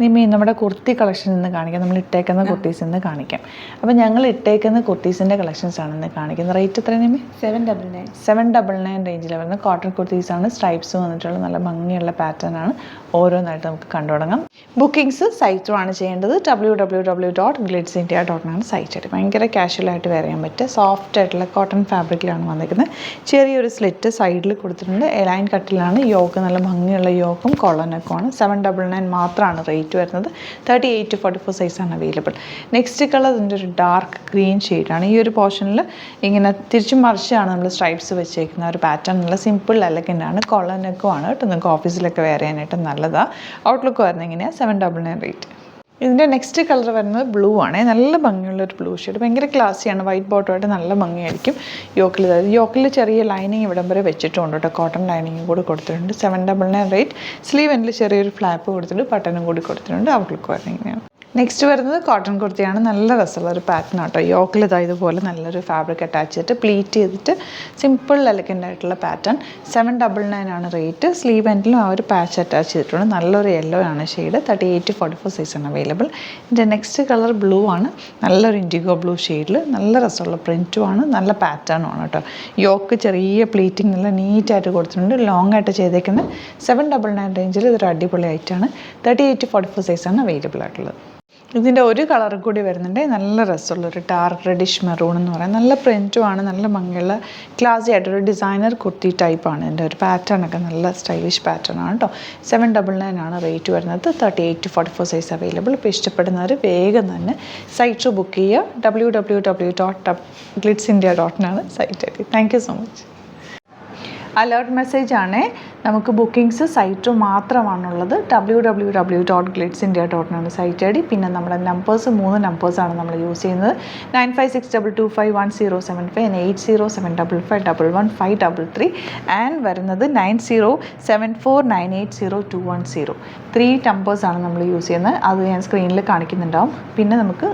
നിമി നമ്മുടെ കുർത്തി കളക്ഷൻ ഇന്ന് കാണിക്കാം. നമ്മൾ ഇട്ടേക്കുന്ന കുർത്തീസ് ഇന്ന് കാണിക്കാം. അപ്പോൾ ഞങ്ങൾ ഇട്ടേക്കുന്ന കുർത്തീസിൻ്റെ കളക്ഷൻസ് ആണ് ഇന്ന് കാണിക്കുന്നത്. റേറ്റ് എത്ര നിമി? 799 റേഞ്ചിൽ വരുന്ന കോട്ടൺ കുർത്തീസാണ്. സ്ട്രൈപ്സ് വന്നിട്ടുള്ള നല്ല ഭംഗിയുള്ള പാറ്റേൺ ആണ്. ഓരോന്നായിട്ട് നമുക്ക് കണ്ടു തുടങ്ങാം. ബുക്കിംഗ്സ് സൈറ്റുമാണ് ചെയ്യേണ്ടത്. www.glitzindia.com ആണ് സൈറ്റ്. ഭയങ്കര കാഷ്വലായിട്ട് വെയർ ചെയ്യാൻ പറ്റുക സോഫ്റ്റ് ആയിട്ടുള്ള കോട്ടൺ ഫാബ്രിക്കിലാണ് വന്നിരിക്കുന്നത്. ചെറിയൊരു സ്ലിറ്റ് സൈഡിൽ കൊടുത്തിട്ടുണ്ട്. എലൈൻ കട്ടിലാണ്. യോക്ക് നല്ല ഭംഗിയുള്ള യോക്കും കൊളനൊക്കെയാണ്. 799 മാത്രമാണ് റേറ്റ് വരുന്നത്. 38 to 44 സൈസാണ് അവൈലബിൾ. നെക്സ്റ്റ് കളർ ഇതിൻ്റെ ഒരു ഡാർക്ക് ഗ്രീൻ ഷെയ്ഡാണ്. ഈ ഒരു പോർഷനിൽ ഇങ്ങനെ തിരിച്ചും മറിച്ചാണ് നമ്മൾ സ്ട്രൈപ്സ് വെച്ചേക്കുന്ന ഒരു പാറ്റേൺ. നല്ല സിമ്പിൾ എലഗൻ്റ് ആണ്. കൊളനൊക്കെയാണ് കേട്ടോ. നിങ്ങൾക്ക് ഓഫീസിലൊക്കെ വെയർ ചെയ്യാനായിട്ട് നല്ലതാണ്. ഔട്ട്ലുക്ക് വരുന്നത് ഇങ്ങനെയാണ്. 799 റേറ്റ്. ഇതിൻ്റെ നെക്സ്റ്റ് കളർ വരുന്നത് ബ്ലൂ ആണ്. നല്ല ഭംഗിയുള്ളൊരു ബ്ലൂ ഷെയ്ഡ്. ഭയങ്കര ക്ലാസ്സിയാണ്. വൈറ്റ് ബോട്ടമായിട്ട് നല്ല ഭംഗിയായിരിക്കും. യോക്കിൽ ചെറിയ ലൈനിങ് ഇവിടം വരെ വെച്ചിട്ടുണ്ട് കേട്ടോ. കോട്ടൺ ലൈനിങ് കൂടി കൊടുത്തിട്ടുണ്ട്. 799 റേറ്റ്. സ്ലീവ് എൻഡിൽ ചെറിയൊരു ഫ്ലാപ്പ് കൊടുത്തിട്ട് ബട്ടണും കൂടി കൊടുത്തിട്ടുണ്ട്. ഔട്ട്ലുക്ക് വരുന്നത് ഇങ്ങനെയാണ്. നെക്സ്റ്റ് വരുന്നത് കോട്ടൺ കുർത്തിയാണ്. നല്ല രസമുള്ള ഒരു പാറ്റേൺ ആട്ടോ. യോക്കിൽ ഇതുപോലെ നല്ലൊരു ഫാബ്രിക് അറ്റാച്ച് ചെയ്തിട്ട് പ്ലീറ്റ് ചെയ്തിട്ട് സിമ്പിൾ എലഗൻ്റ് ആയിട്ടുള്ള പാറ്റേൺ. 799 ആണ് റേറ്റ്. സ്ലീവ് എൻഡിലും ആ ഒരു പാച്ച് അറ്റാച്ച് ചെയ്തിട്ടുണ്ട്. നല്ലൊരു യെല്ലോ ആണ് ഷെയ്ഡ്. 38 to 44 സൈസാണ് അവൈലബിൾ. ഇതിൻ്റെ നെക്സ്റ്റ് കളർ ബ്ലൂ ആണ്. നല്ലൊരു ഇൻഡിഗോ ബ്ലൂ ഷെയ്ഡിൽ നല്ല രസമുള്ള പ്രിൻറ്റും ആണ്. നല്ല പാറ്റേണും ആണ് കേട്ടോ. യോക്ക് ചെറിയ പ്ലീറ്റിംഗ് നല്ല നീറ്റായിട്ട് കൊടുത്തിട്ടുണ്ട്. ലോങ് ആയിട്ട് ചെയ്തേക്കുന്നത്. 799 റേഞ്ചിൽ ഇതൊരു അടിപൊളി ആയിട്ടാണ്. 38 to 44 സൈസാണ് അവൈലബിൾ ആയിട്ടുള്ളത്. ഇതിൻ്റെ ഒരു കളർ കൂടി വരുന്നുണ്ട്. നല്ല രസമുള്ളൊരു ഡാർക്ക് റെഡിഷ് മെറൂൺ എന്ന് പറയാം. നല്ല പ്രിൻറ്റുമാണ്. നല്ല ഭംഗിയുള്ള ക്ലാസി ആയിട്ടൊരു ഡിസൈനർ കുർത്തി ടൈപ്പാണ്. ഇതിൻ്റെ ഒരു പാറ്റേൺ ഒക്കെ നല്ല സ്റ്റൈലിഷ് പാറ്റേൺ ആണ് കേട്ടോ. 799 ആണ് റേറ്റ് വരുന്നത്. 38 to 44 സൈസ് അവൈലബിൾ. ഇപ്പോൾ ഇഷ്ടപ്പെടുന്നവർ വേഗം തന്നെ സൈറ്റ് ബുക്ക് ചെയ്യുക. www.glitzindia.com ആണ് site. Thank you so much. Alert message ആണ്. നമുക്ക് ബുക്കിംഗ്സ് സൈറ്റ് മാത്രമാണുള്ളത്. www.glitzindia.com ആണ് സൈറ്റ് ഐ ഡി. പിന്നെ നമ്മുടെ നമ്പേഴ്സ് 3 നമ്പേഴ്സാണ് നമ്മൾ യൂസ് ചെയ്യുന്നത്. 9562251075 and 8075551533 ആൻഡ് വരുന്നത് 9074980210. 3 നമ്പേഴ്സാണ് നമ്മൾ യൂസ് ചെയ്യുന്നത്. അത് ഞാൻ സ്ക്രീനിൽ കാണിക്കുന്നുണ്ടാവും. പിന്നെ നമുക്ക്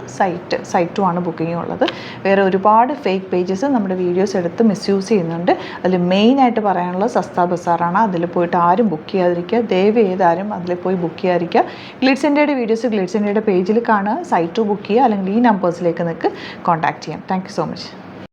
സൈറ്റും ആണ് ബുക്കിംഗ് ഉള്ളത്. വേറെ ഒരുപാട് ഫേക്ക് പേജസ് നമ്മുടെ വീഡിയോസ് എടുത്ത് മിസ്യൂസ് ചെയ്യുന്നുണ്ട്. അതിൽ മെയിനായിട്ട് പറയാനുള്ളത് സസ്ത ബസാറാണ്. അതിൽ പോയിട്ട് ആരും ബുക്ക് ചെയ്യാതിരിക്കുക. ദയവ് ചെയ്താരും അതിൽ പോയി ബുക്ക് ചെയ്യാതിരിക്കുക. ഗ്ലിറ്റ്സ് ഇന്ത്യയുടെ വീഡിയോസ് ഗ്ലിറ്റ്സ് ഇന്ത്യയുടെ പേജിൽ കാണുക. സൈറ്റ് ബുക്ക് ചെയ്യുക. അല്ലെങ്കിൽ ഈ നമ്പേഴ്സിലേക്ക് നിങ്ങൾക്ക് കോൺടാക്ട് ചെയ്യാം. Thank you so much.